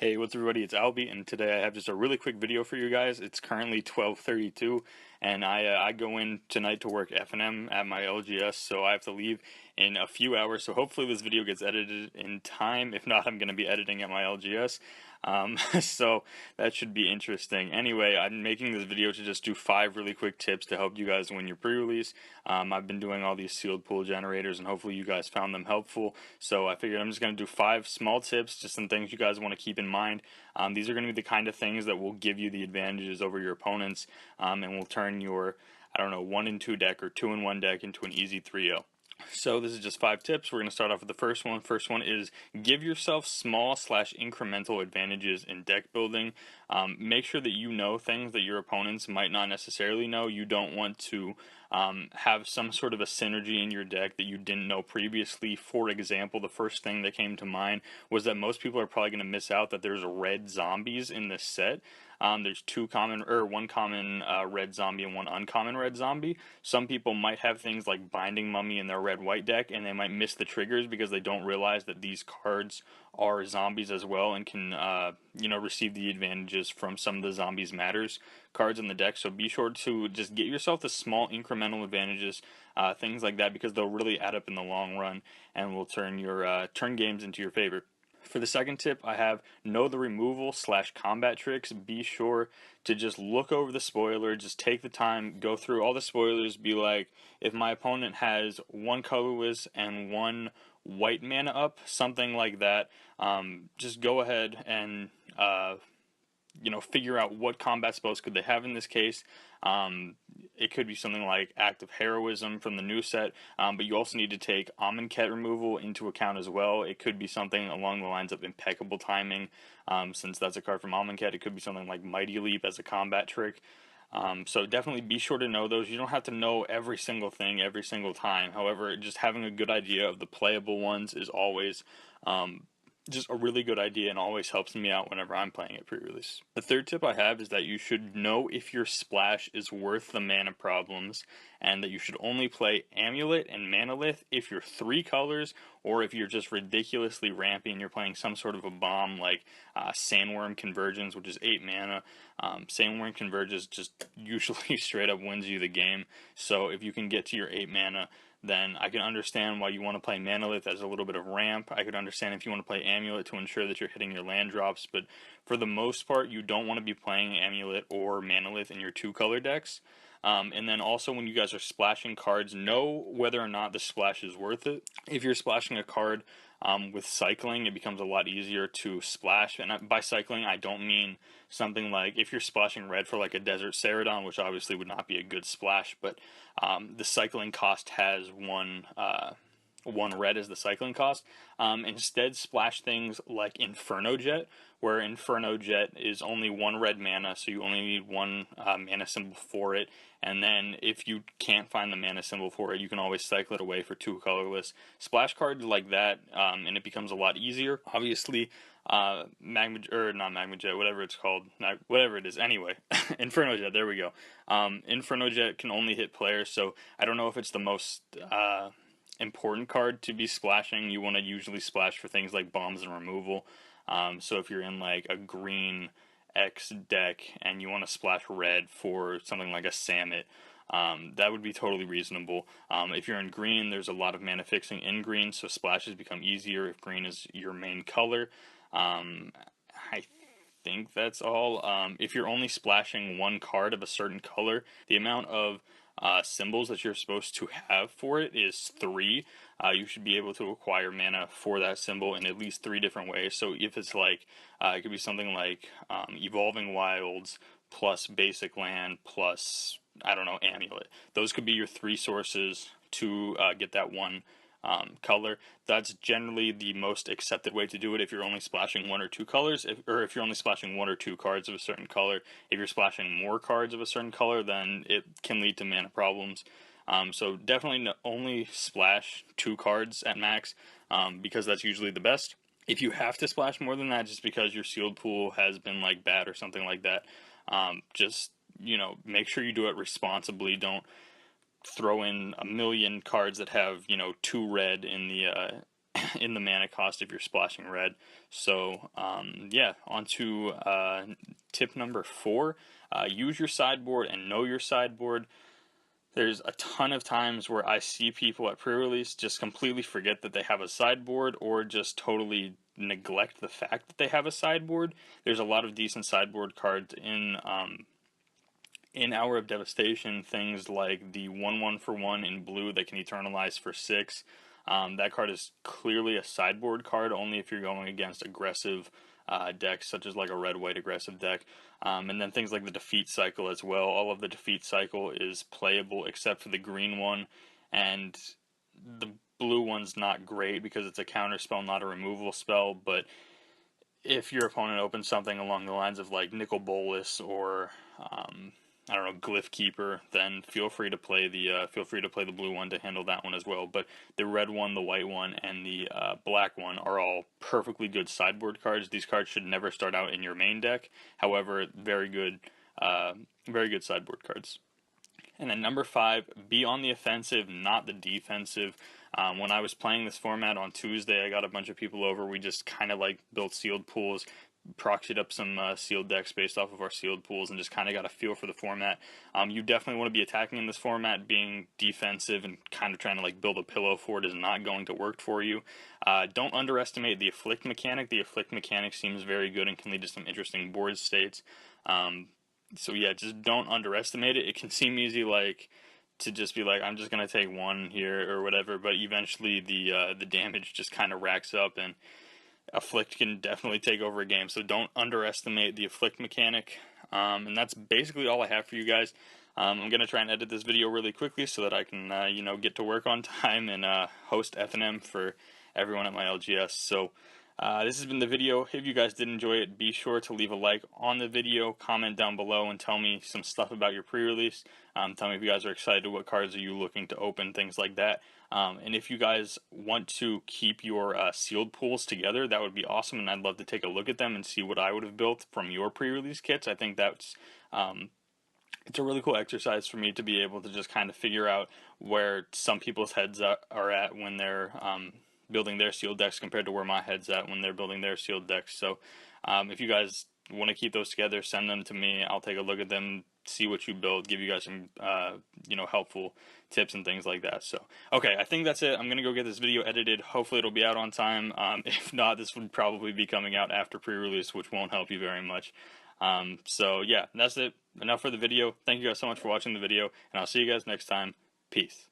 Hey, what's everybody? It's Albie, and today I have just a really quick video for you guys. It's currently 12:32, and I go in tonight to work F&M at my LGS, so I have to leave in a few hours. So hopefully this video gets edited in time. If not, I'm going to be editing at my LGS. So that should be interesting. Anyway, I'm making this video to just do 5 really quick tips to help you guys win your pre-release. I've been doing all these sealed pool generators, and hopefully you guys found them helpful. So I figured I'm just going to do 5 small tips, just some things you guys want to keep in mind. These are going to be the kind of things that will give you the advantages over your opponents, and will turn your, I don't know, 1-2 deck or 2-1 deck into an easy 3-0. So this is just 5 tips. We're going to start off with the first one. First one is give yourself small/incremental advantages in deck building. Make sure that you know things that your opponents might not necessarily know. You don't want to have some sort of a synergy in your deck that you didn't know previously. For example, the first thing that came to mind was that most people are probably going to miss out that there's red zombies in this set. There's one common red zombie and one uncommon red zombie. Some people might have things like Binding Mummy in their red-white deck, and they might miss the triggers because they don't realize that these cards are zombies as well and can, receive the advantages from some of the Zombies Matters cards in the deck. So be sure to just get yourself the small incremental advantages, things like that, because they'll really add up in the long run and will turn your turn games into your favor. For the second tip, I have know the removal/combat tricks. Be sure to just look over the spoiler, just take the time, go through all the spoilers, be like, if my opponent has 1 colorless and 1 white mana up, something like that, just go ahead and figure out what combat spells could they have in this case. It could be something like Act of Heroism from the new set, but you also need to take Amonkhet removal into account as well. It could be something along the lines of Impeccable Timing, since that's a card from Amonkhet. It could be something like Mighty Leap as a combat trick. So definitely be sure to know those. You don't have to know every single thing every single time. However, just having a good idea of the playable ones is always just a really good idea and always helps me out whenever I'm playing at pre-release. The third tip I have is that you should know if your splash is worth the mana problems, and that you should only play Amulet and Manalith if you're 3 colors, or if you're just ridiculously rampy and you're playing some sort of a bomb like Sandworm Convergence, which is 8 mana. Sandworm Convergence just usually straight up wins you the game, so if you can get to your 8 mana, then I can understand why you want to play Manalith as a little bit of ramp. I could understand if you want to play Amulet to ensure that you're hitting your land drops, but for the most part, you don't want to be playing Amulet or Manalith in your 2-color decks. And then also when you guys are splashing cards, know whether or not the splash is worth it. If you're splashing a card with cycling, it becomes a lot easier to splash. And by cycling, I don't mean something like if you're splashing red for like a Desert Ceradon, which obviously would not be a good splash, but the cycling cost has one red as the cycling cost. Instead, splash things like Inferno Jet, where Inferno Jet is only 1 red mana, so you only need 1 mana symbol for it. And then if you can't find the mana symbol for it, you can always cycle it away for 2 colorless. Splash cards like that, and it becomes a lot easier. Obviously, not Magma Jet, whatever it's called, whatever it is. Anyway, Inferno Jet. There we go. Inferno Jet can only hit players, so I don't know if it's the most important card to be splashing. You want to usually splash for things like bombs and removal. So if you're in like a green X deck and you want to splash red for something like a Samet, that would be totally reasonable. If you're in green, there's a lot of mana fixing in green, so splashes become easier if green is your main color. I think that's all. If you're only splashing 1 card of a certain color, the amount of symbols that you're supposed to have for it is 3. You should be able to acquire mana for that symbol in at least 3 different ways. So if it's like, it could be something like Evolving Wilds plus Basic Land plus, I don't know, Amulet. Those could be your 3 sources to get that 1 color. That's generally the most accepted way to do it if you're only splashing 1 or 2 colors, or if you're only splashing 1 or 2 cards of a certain color. If you're splashing more cards of a certain color, then it can lead to mana problems. So definitely only splash 2 cards at max, because that's usually the best. If you have to splash more than that just because your sealed pool has been like bad or something like that, just make sure you do it responsibly. Don't throw in a million cards that have 2 red in in the mana cost if you're splashing red. So yeah, on to tip number 4. Use your sideboard and know your sideboard. There's a ton of times where I see people at pre-release just completely forget that they have a sideboard, or just totally neglect the fact that they have a sideboard. There's a lot of decent sideboard cards in Hour of Devastation, things like the 1/1 for 1 in blue that can eternalize for 6. That card is clearly a sideboard card only if you're going against aggressive decks, such as like a red-white aggressive deck. And then things like the Defeat Cycle as well. All of the Defeat Cycle is playable except for the green one, and the blue one's not great because it's a counter spell, not a removal spell. But if your opponent opens something along the lines of like Nicol Bolas or I don't know, Glyph Keeper, then feel free to play the blue one to handle that one as well. But the red one, the white one, and the black one are all perfectly good sideboard cards. These cards should never start out in your main deck. However, very good sideboard cards. And then number 5, be on the offensive, not the defensive. When I was playing this format on Tuesday, I got a bunch of people over. We just kind of like built sealed pools, proxied up some sealed decks based off of our sealed pools, and just kind of got a feel for the format. You definitely want to be attacking in this format. Being defensive and kind of trying to like build a pillow for it is not going to work for you. Don't underestimate the Afflict mechanic. The Afflict mechanic seems very good and can lead to some interesting board states. So yeah, just don't underestimate it. It can seem easy, like, to just be like, I'm just gonna take 1 here or whatever, but eventually the damage just kind of racks up, and Afflict can definitely take over a game. So don't underestimate the Afflict mechanic. And that's basically all I have for you guys. I'm gonna try and edit this video really quickly so that I can get to work on time and host FNM for everyone at my LGS. So this has been the video. If you guys did enjoy it, be sure to leave a like on the video, comment down below, and tell me some stuff about your pre-release. Tell me if you guys are excited, what cards are you looking to open, things like that. And if you guys want to keep your sealed pools together, that would be awesome, and I'd love to take a look at them and see what I would have built from your pre-release kits. I think that's it's a really cool exercise for me to be able to just kind of figure out where some people's heads are at when they're building their sealed decks compared to where my head's at when they're building their sealed decks. So if you guys want to keep those together, send them to me. I'll take a look at them, see what you build, give you guys some helpful tips and things like that. So okay, I think that's it. I'm gonna go get this video edited. Hopefully it'll be out on time. If not, this would probably be coming out after pre-release, which won't help you very much. So yeah, that's it. Enough for the video. Thank you guys so much for watching the video, and I'll see you guys next time. Peace.